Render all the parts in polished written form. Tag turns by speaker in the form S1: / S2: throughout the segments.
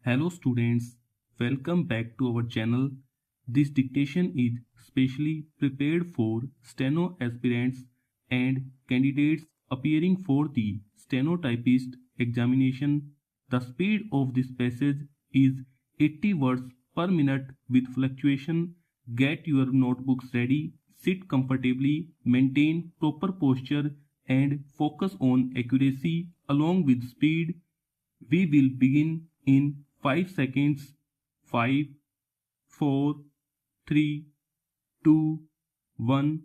S1: Hello students, welcome back to our channel. This dictation is specially prepared for steno aspirants and candidates appearing for the stenotypist examination. The speed of this passage is 80 words per minute with fluctuation. Get your notebooks ready, sit comfortably, maintain proper posture and focus on accuracy along with speed. We will begin in 5 seconds. 5, 4, 3, 2, 1,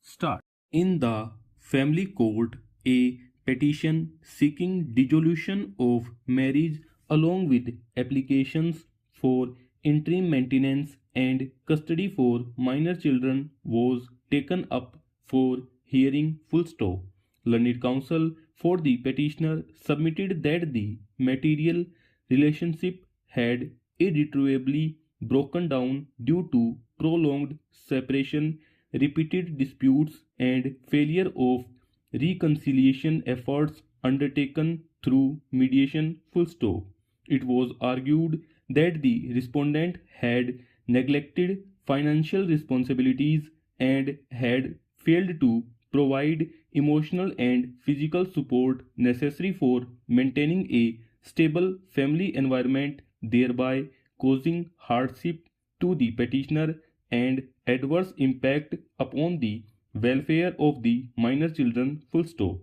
S1: start. In the family court, a petition seeking dissolution of marriage along with applications for interim maintenance and custody for minor children was taken up for hearing. Full stop. Learned counsel for the petitioner submitted that the material relationship had irretrievably broken down due to prolonged separation, repeated disputes, and failure of reconciliation efforts undertaken through mediation. Full stop. It was argued that the respondent had neglected financial responsibilities and had failed to provide emotional and physical support necessary for maintaining a stable family environment, thereby causing hardship to the petitioner and adverse impact upon the welfare of the minor children. Full stop.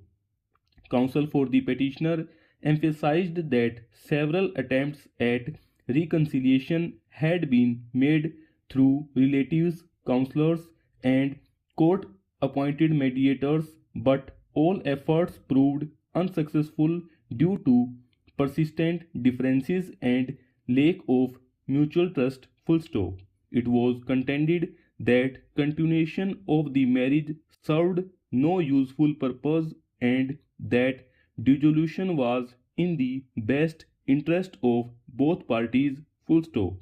S1: Counsel for the petitioner emphasized that several attempts at reconciliation had been made through relatives, counselors, and court appointed mediators, but all efforts proved unsuccessful due to persistent differences and lack of mutual trust. Full stop. It was contended that continuation of the marriage served no useful purpose and that dissolution was in the best interest of both parties. Full stop.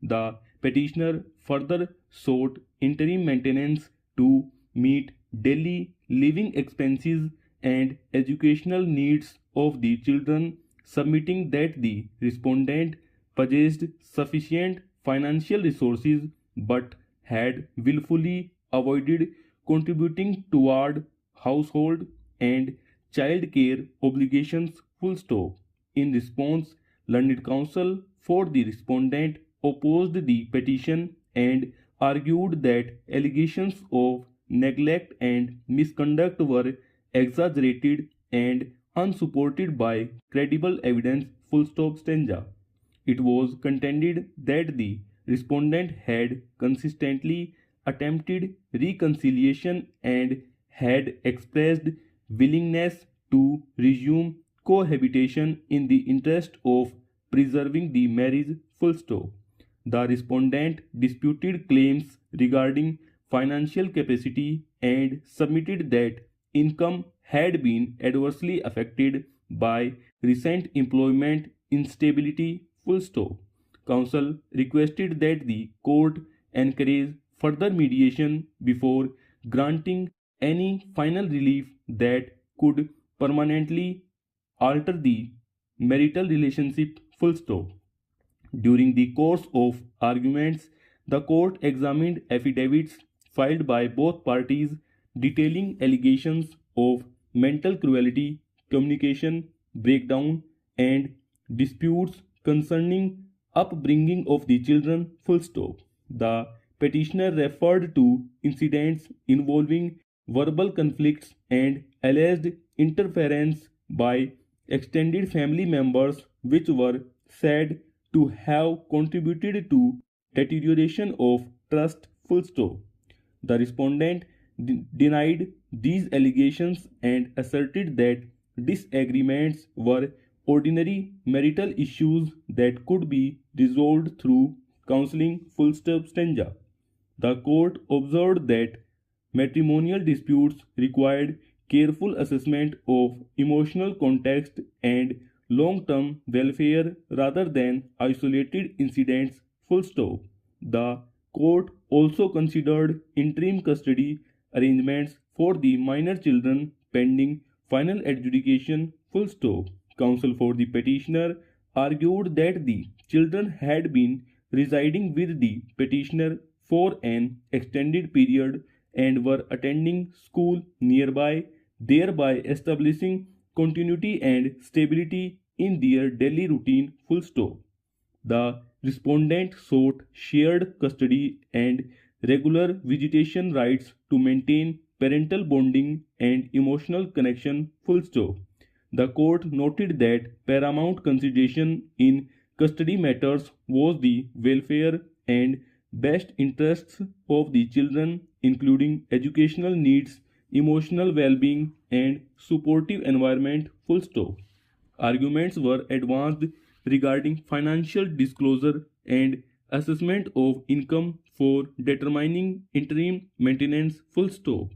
S1: The petitioner further sought interim maintenance to meet daily living expenses and educational needs of the children, submitting that the respondent possessed sufficient financial resources but had willfully avoided contributing toward household and child care obligations. Full stop. In response, learned counsel for the respondent opposed the petition and argued that allegations of neglect and misconduct were exaggerated and unsupported by credible evidence. Full stop. Stanza. It was contended that the respondent had consistently attempted reconciliation and had expressed willingness to resume cohabitation in the interest of preserving the marriage. Full stop. The respondent disputed claims regarding financial capacity and submitted that income had been adversely affected by recent employment instability. Full stop. Counsel requested that the court encourage further mediation before granting any final relief that could permanently alter the marital relationship. Full stop. During the course of arguments, the court examined affidavits filed by both parties detailing allegations of mental cruelty, communication breakdown, and disputes concerning upbringing of the children. Full stop. The petitioner referred to incidents involving verbal conflicts and alleged interference by extended family members which were said to have contributed to deterioration of trust. Full stop. The respondent denied these allegations and asserted that disagreements were ordinary marital issues that could be resolved through counseling. Full stop. Stanza. The court observed that matrimonial disputes required careful assessment of emotional context and long term welfare rather than isolated incidents. Full stop. The court also considered interim custody arrangements for the minor children pending final adjudication. Full stop. Counsel for the petitioner argued that the children had been residing with the petitioner for an extended period and were attending school nearby, thereby establishing continuity and stability in their daily routine. Full stop. The respondent sought shared custody and regular visitation rights to maintain parental bonding and emotional connection. Full stop. The court noted that paramount consideration in custody matters was the welfare and best interests of the children, including educational needs, emotional well-being, and supportive environment. Full stop. Arguments were advanced regarding financial disclosure and assessment of income for determining interim maintenance. Full stop.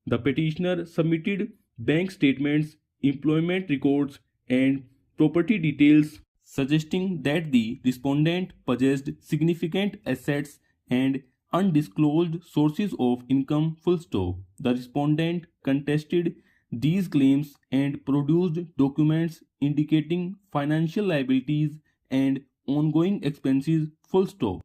S1: The petitioner submitted bank statements, employment records, and property details, suggesting that the respondent possessed significant assets and undisclosed sources of income. Full stop. The respondent contested these claims and produced documents indicating financial liabilities and ongoing expenses. Full stop.